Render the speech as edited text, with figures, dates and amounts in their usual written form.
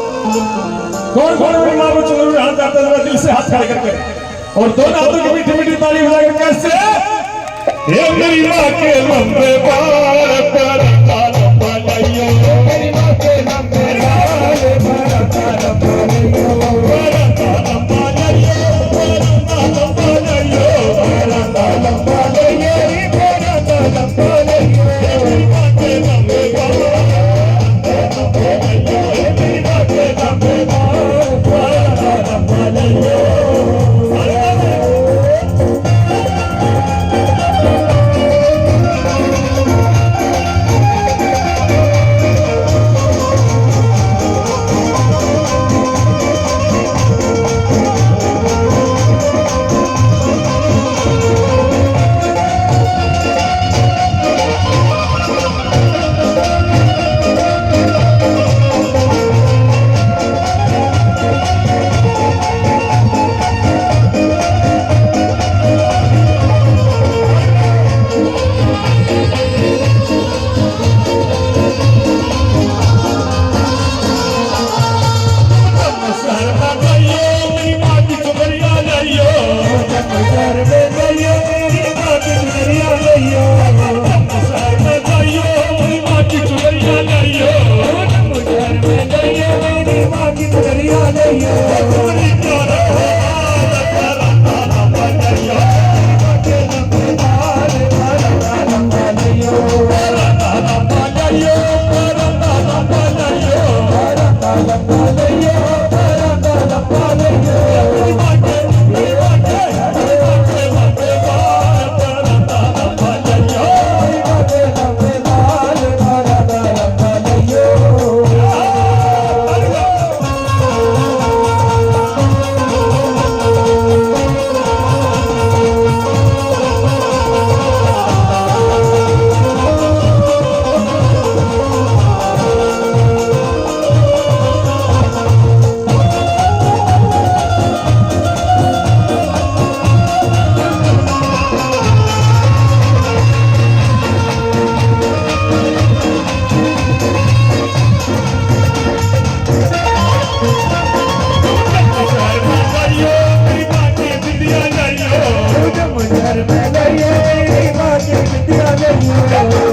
कौन कौन मेरी माँ को चुनरी हाथ जाता है दिल से हाथ खड़े करके और दोनों हाथों की मीठी मीठी ताली बजाकर कैसे ये मेरी माँ के लंबे बाल पर लंबा लाइयो मेरी माँ के लंबे बाल पर लंबा लाइयो लंबा लाइयो लंबा लाइयो लंबा लाइयो लंबा लाइयो मेरी माँ के लंबे बाल लंबा लाइयो मेरी माँ के लंबे बाल लंबा लाइयो Jump,